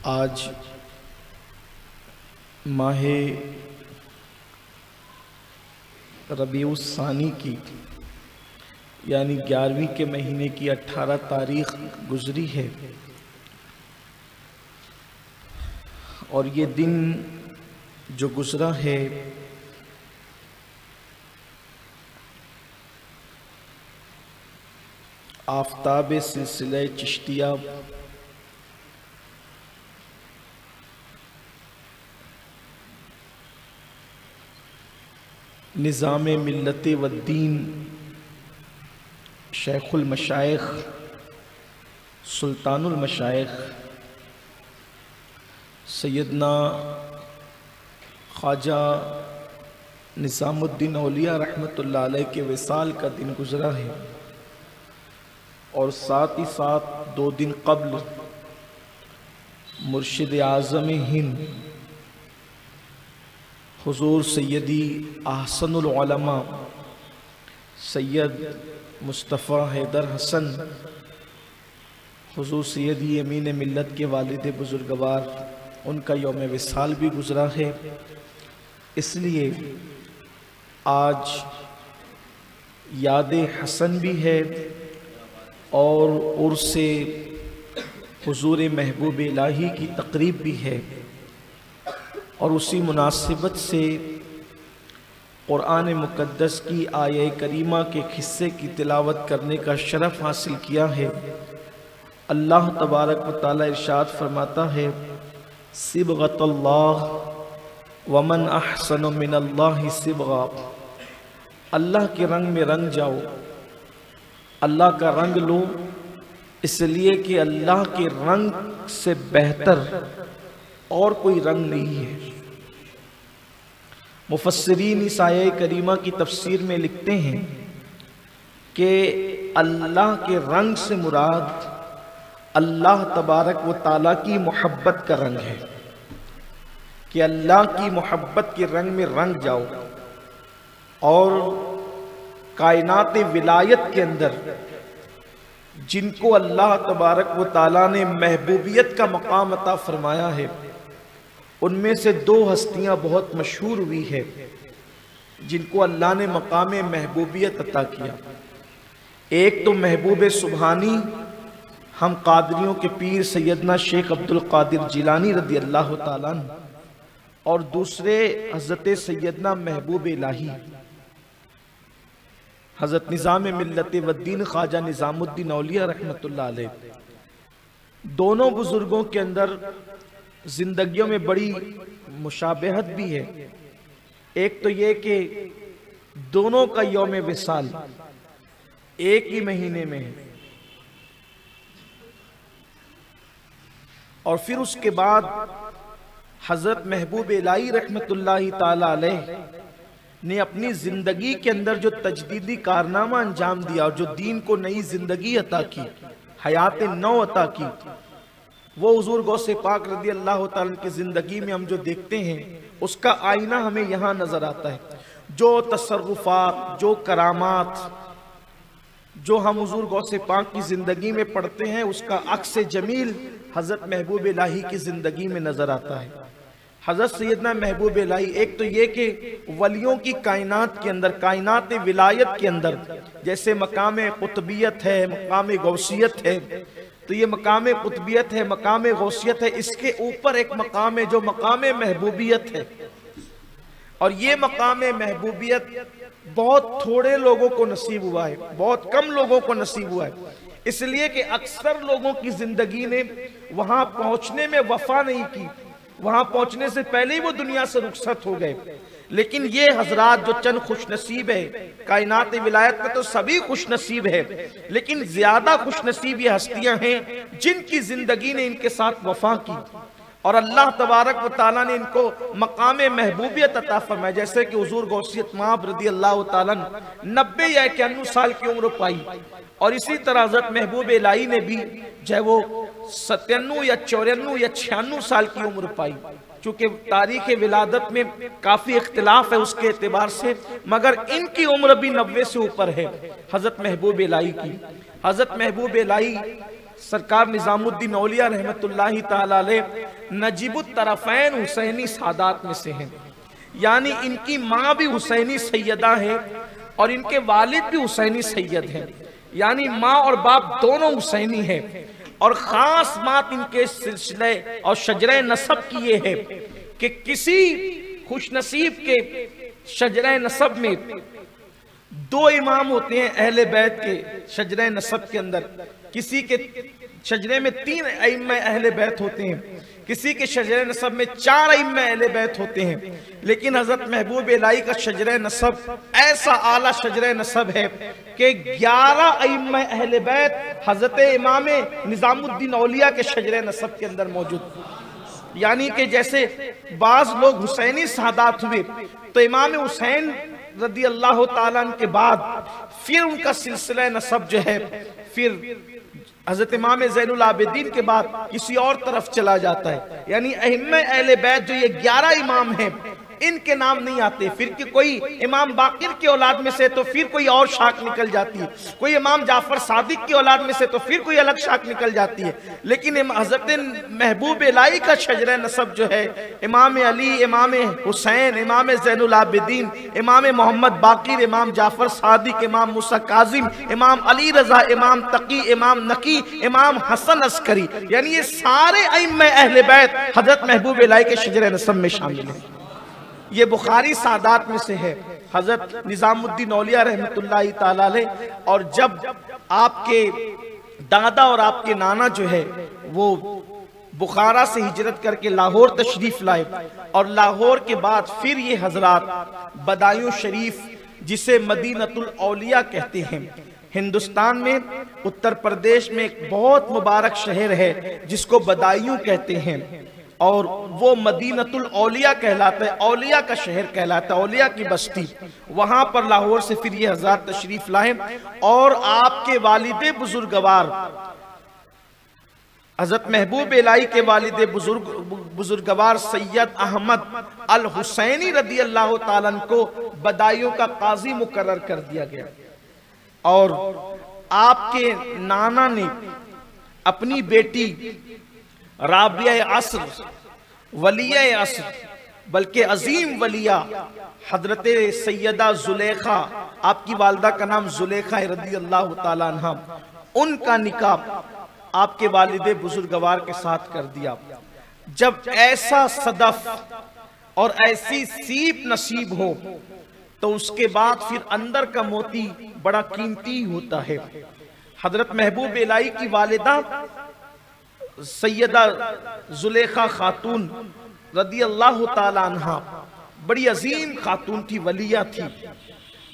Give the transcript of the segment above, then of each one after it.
आज माहे रबीउस सानी की यानी 11वीं के महीने की 18 तारीख गुजरी है और ये दिन जो गुजरा है आफताब सिलसिले चिश्तिया निज़ाम मिल्लत वद्दीन शेखुल मशाइख सुल्तानुल मशाइख सैयदना ख्वाजा निज़ामुद्दीन औलिया रहमतुल्लाह अलैह के विसाल का दिन गुजरा है और साथ ही साथ 2 दिन कब्ल मुर्शिद आज़म हिंद हुजूर सैयदी अहसनुल उलमा सैयद मुस्तफ़ा हैदर हसन हुजूर सैयदी अमीन मिल्लत के वालिद बुजुर्गवार उनका यौम विसाल भी गुजरा है। इसलिए आज याद हसन भी है और उर्से हुजूर महबूब इलाही की तकरीब भी है और उसी मुनासिबत से कुरान मुक़द्दस की आये करीमा के हिस्से की तिलावत करने का शरफ़ हासिल किया है। अल्लाह तबारक व तआला इरशाद फरमाता है सिबग़तुल्लाह वमन अहसनु मिनल्लाहि सिबग़ा, अल्लाह के रंग में रंग जाओ, अल्लाह का रंग लो, इसलिए कि अल्लाह के रंग से बेहतर और कोई रंग नहीं है। मुफस्सिरीन इस आये करीमा की तफसीर में लिखते हैं कि अल्लाह के रंग से मुराद अल्लाह तबारक व ताला की मोहब्बत का रंग है कि अल्लाह की मोहब्बत के रंग में रंग जाओ और कायनात विलायत के अंदर जिनको अल्लाह तबारक व ताला ने महबूबियत का मकाम अता फरमाया है उनमें से 2 हस्तियां बहुत मशहूर हुई है जिनको अल्लाह ने मकाम महबूबियत अता किया। एक तो महबूब सुबहानी हम कादरियों के पीर सैयदना शेख अब्दुल कादिर जिलानी रदी अल्लाह ताला अन्हु और दूसरे हज़रत सैयदना महबूब इलाही हज़रत निज़ाम मिल्लत वद्दीन ख्वाजा निज़ामुद्दीन औलिया रहमतुल्लाह अलैह। दोनों बुजुर्गों के अंदर जिंदगियों में बड़ी मुशाबहत भी है। एक तो ये कि दोनों का यौम विसाल एक ही महीने में है और फिर उसके बाद हजरत महबूब इलाही रहमतुल्लाह ताला अलैह ने अपनी जिंदगी के अंदर जो तजदीदी कारनामा अंजाम दिया और जो दीन को नई जिंदगी अता की, हयात नौ अता की, वो हुजूर गौसे पाक रदी अल्लाह ताला की जिंदगी में हम जो देखते हैं उसका आईना हमें यहाँ नजर आता है। जो तसर्रुफात, जो करामात जो हम हुजूर गौसे पाक की जिंदगी में पढ़ते हैं उसका अक्स जमील हजरत महबूब इलाही की जिंदगी में नजर आता है। हजरत सैयदना महबूब इलाही एक तो ये कि वलियों की कायनात के अंदर, कायनात विलायत के अंदर जैसे मकाम कुतबियत है, मकाम गौसियत है, तो ये मकाम कुतबियत है, मकाम गौसियत है, इसके ऊपर एक मकाम है जो मकाम महबूबियत है और ये मकाम महबूबियत बहुत थोड़े लोगों को नसीब हुआ है, बहुत कम लोगों को नसीब हुआ है। इसलिए कि अक्सर लोगों की जिंदगी ने वहां पहुंचने में वफा नहीं की, वहां पहुंचने से पहले ही वो दुनिया से रुखसत हो गए। लेकिन ये हजरात जो चंद खुश नसीब है, कायनात विलायत में तो सभी खुश नसीब है, लेकिन ज्यादा खुश नसीब ये हस्तियां हैं जिनकी जिंदगी ने इनके साथ वफा की और अल्लाह तबारक व ताला ने इनको मकाम महबूबियत अता फरमाया। जैसे कि हुजूर गौसियत माब रदी अल्लाह ताला 90 या 91 साल की उम्र पाई और इसी तरह हज़रत महबूब इलाही ने भी चाहे वो 97 या 94 या 96 साल की उम्र पाई। चूंकि तारीख विलादत में काफी इख्तिलाफ है उसके एतबार से, मगर इनकी उम्र भी 90 से ऊपर है हजरत महबूब इलाही की। हजरत महबूब इलाही सरकार निजामुद्दीन औलिया रहमतुल्लाहि ताला अलैह नजीबुत तरफ़ैन हुसैनी सादात में से हैं, यानी इनकी माँ भी हुसैनी सैयदा है और इनके वालिद भी हुसैनी सैयद हैं, यानी माँ और बाप दोनों हुसैनी हैं। और ख़ास बात इनके सिलसिले और शजरे नसब की ये है कि किसी खुशनसीब के शजरे नसब में 2 इमाम होते हैं अहले बैत के शजरे नसब के अंदर, किसी के शजरे में 3 अइम्मा अहले बैत होते हैं, किसी के शजरे नसब में 4 अइम्मा अहले बैत होते हैं। लेकिन हजरत महबूब इलाही का शजरे नसब ऐसा आला शजरे नसब है कि 11 अइम्मा अहले बैत हजरत इमाम निजामुद्दीन औलिया के शजरे नसब के अंदर मौजूद। यानी कि जैसे बाज लोग हुसैनी सादात हुए तो इमाम हुसैन रदी अल्लाह ताला के बाद फिर उनका सिलसिला नसब जो है फिर हजरत इमाम ज़ैनुल आबिदीन के बाद किसी और तरफ चला जाता है। यानी अइम्मा अहले बैत जो ये 11 इमाम हैं इनके नाम नहीं आते, फिर कि कोई इमाम बाकिर की औलाद में से तो फिर कोई और शाख निकल जाती है, कोई इमाम जाफर सादिक की औलाद में से तो फिर कोई अलग शाख निकल जाती है। लेकिन हजरत महबूब इलाही का शजरा नसब जो है इमाम अली, इमाम हुसैन, इमाम ज़ैनुल आबिदीन, इमाम मोहम्मद बाकिर, इमाम जाफर सादिक, इमाम मूसा काजिम, इमाम अली रजा, इमाम तकी, इमाम नकी, इमाम हसन अस्करी, यानी ये सारे अइम्मा अहले बैत हजरत महबूब इलाही के शजरा नसब में शामिल है। ये बुखारी सादात में से है, हजरत निजामुद्दीन औलिया रहमतुल्लाहि ताला अलैह। और जब आपके दादा और आपके नाना जो है वो बुखारा से हिजरत करके लाहौर तशरीफ लाए और लाहौर के बाद फिर ये हजरात बदायूं शरीफ, जिसे मदीनतुल औलिया कहते हैं, हिंदुस्तान में उत्तर प्रदेश में एक बहुत मुबारक शहर है जिसको बदायूं कहते हैं और वो मदीनतुल औलिया कहलाता है, औलिया का शहर कहलाता है, औलिया की बस्ती। वहां पर लाहौर से फिर ये हजरत तशरीफ लाए और आपके वालिदे बुजुर्गवार हजरत महबूब इलाही के वालिदे बुजुर्गवार सैयद अहमद अल हुसैनी रदी अल्लाह ताला को बदायूं का काजी मुकर्रर कर दिया गया। और आपके नाना ने अपनी बेटी राबिया असर, वलिया असर, बल्कि अजीम वलिया हजरत सैयदा जुलेखा, आपकी वालदा का नाम जुलेखा रदी अल्लाह ताला अन्हा, उनका निकाह आपके वालिदे बुजुर्गवार के साथ कर दिया। जब ऐसा सदफ और ऐसी सीप नसीब हो तो उसके बाद फिर अंदर का मोती बड़ा कीमती होता है। हजरत महबूब इलाही की वालिदा सैयदा जुलेखा खातून रदी अल्लाह ताला अन्हा बड़ी अजीम खातून थी, वलिया थी।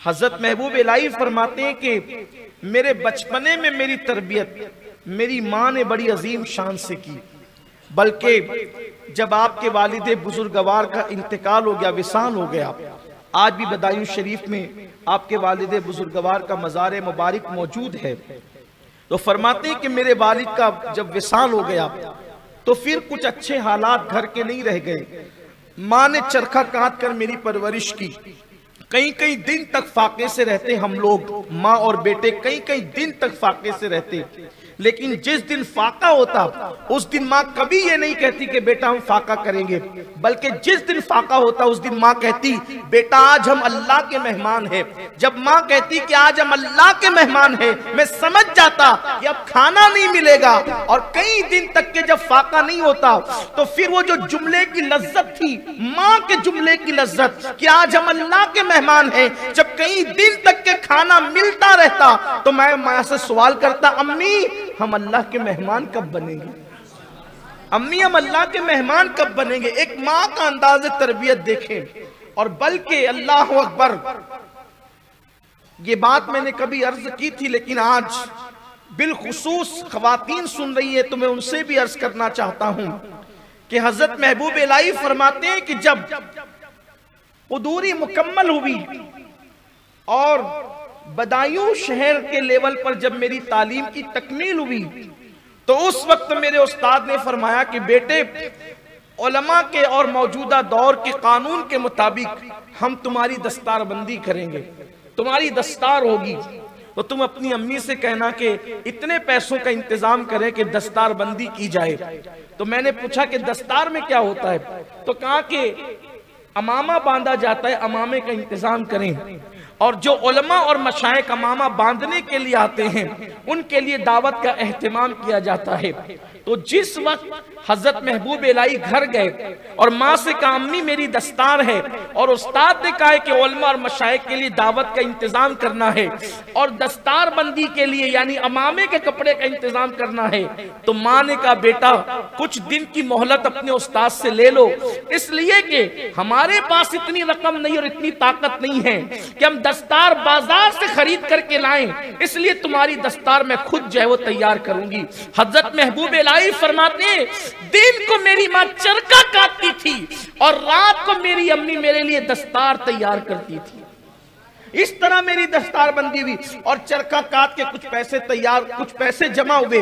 हजरत महबूब इलाही फरमाते हैं कि मेरे बचपने में मेरी तरबियत मेरी माँ ने बड़ी अजीम शान से की, बल्कि जब आपके वालिदे बुजुर्गवार का इंतकाल हो गया, विसाल हो गया, आज भी बदायूं शरीफ में आपके वालिदे बुजुर्गवार का मज़ार मुबारक मौजूद है। तो फरमाते हैं कि मेरे वालिद का जब विसाल हो गया तो फिर कुछ अच्छे हालात घर के नहीं रह गए। माँ ने चरखा काट कर मेरी परवरिश की, कई कई दिन तक फाके से रहते हम लोग, माँ और बेटे कई कई दिन तक फाके से रहते। लेकिन जिस दिन फाका होता उस दिन माँ कभी ये नहीं कहती कि बेटा हम फाका करेंगे, बल्कि जिस दिन फाका होता उस दिन माँ कहती बेटा आज हम अल्लाह के मेहमान हैं। जब माँ कहती कि आज हम अल्लाह के मेहमान हैं, मैं समझ जाता कि अब खाना नहीं मिलेगा। और कई दिन तक के जब फाका नहीं होता तो फिर वो जो जुमले की लज्जत थी, माँ के जुमले की लज्जत कि आज हम अल्लाह के मेहमान हैं, जब कई दिन तक के खाना मिलता रहता तो मैं माँ से सवाल करता, अम्मी हम अल्लाह के मेहमान कब बनेंगे, अम्मी हम अल्लाह के मेहमान कब बनेंगे। एक माँ का अंदाज़ तरबियत देखें। और बल्कि अल्लाह अकबर, ये बात मैंने कभी अर्ज की थी लेकिन आज बिलखुसूस खवातीन सुन रही है तो मैं उनसे भी अर्ज करना चाहता हूं कि हजरत महबूब इलाही फरमाते हैं कि जब उदूरी मुकम्मल हुई और बदायूं शहर के लेवल पर जब मेरी तालीम की तकमील हुई तो उस वक्त मेरे उस्ताद ने फरमाया कि बेटे उलमा के और मौजूदा दौर के कानून के मुताबिक हम तुम्हारी दस्तारबंदी करेंगे, तुम्हारी दस्तार होगी। तो तुम अपनी अम्मी से कहना कि इतने पैसों का इंतजाम करें कि दस्तार बंदी की जाए। तो मैंने पूछा कि दस्तार में क्या होता है, तो कहा कि अमामा बांधा जाता है, अमामे का इंतजाम करें। और जो उलमा और मशाइख अमामा बांधने के लिए आते हैं उनके लिए दावत का एहतमाम किया जाता है। तो जिस वक्त हजरत महबूब इलाही घर गए और माँ से कहा अम्मी मेरी दस्तार है, और उस्ताद ने कहा कि उलमा और मशाइख के लिए दावत का इंतजाम करना है और दस्तार बंदी के लिए यानी अमामे के कपड़े का इंतजाम करना है, तो माँ ने कहा बेटा कुछ दिन की मोहलत अपने उस्ताद से ले लो, इसलिए कि हमारे पास इतनी रकम नहीं और इतनी ताकत नहीं है कि हम दस्तार बाजार से खरीद करके लाएं, इसलिए तुम्हारी दस्तार मैं खुद जो है वो तैयार करूंगी। हजरत महबूब इलाही फरमाते दिन को मेरी माँ चरखा काटती थी और रात को मेरी अम्मी मेरे लिए दस्तार तैयार करती थी। इस तरह मेरी दस्तार बंदी हुई और चरखा काट के कुछ पैसे तैयार, कुछ पैसे जमा हुए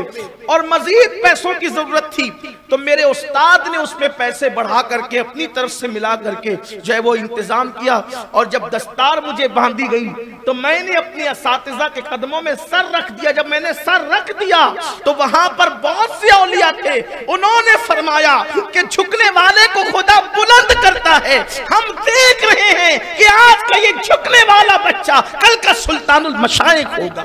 और मजीद पैसों की जरूरत थी, तो मेरे उस्ताद ने उसमें पैसे बढ़ा करके अपनी तरफ से मिला करके जो है वो इंतजाम किया। और जब दस्तार मुझे बांधी गई तो मैंने अपने असातिज़ा के कदमों में सर रख दिया। जब मैंने सर रख दिया तो वहां पर बहुत से औलिया थे, उन्होंने फरमाया कि झुकने वाले को खुदा बुलंद करता है। हम देख रहे हैं कि आज का ये झुकने वाला बच्चा कल का सुल्तानुल मशाइख होगा।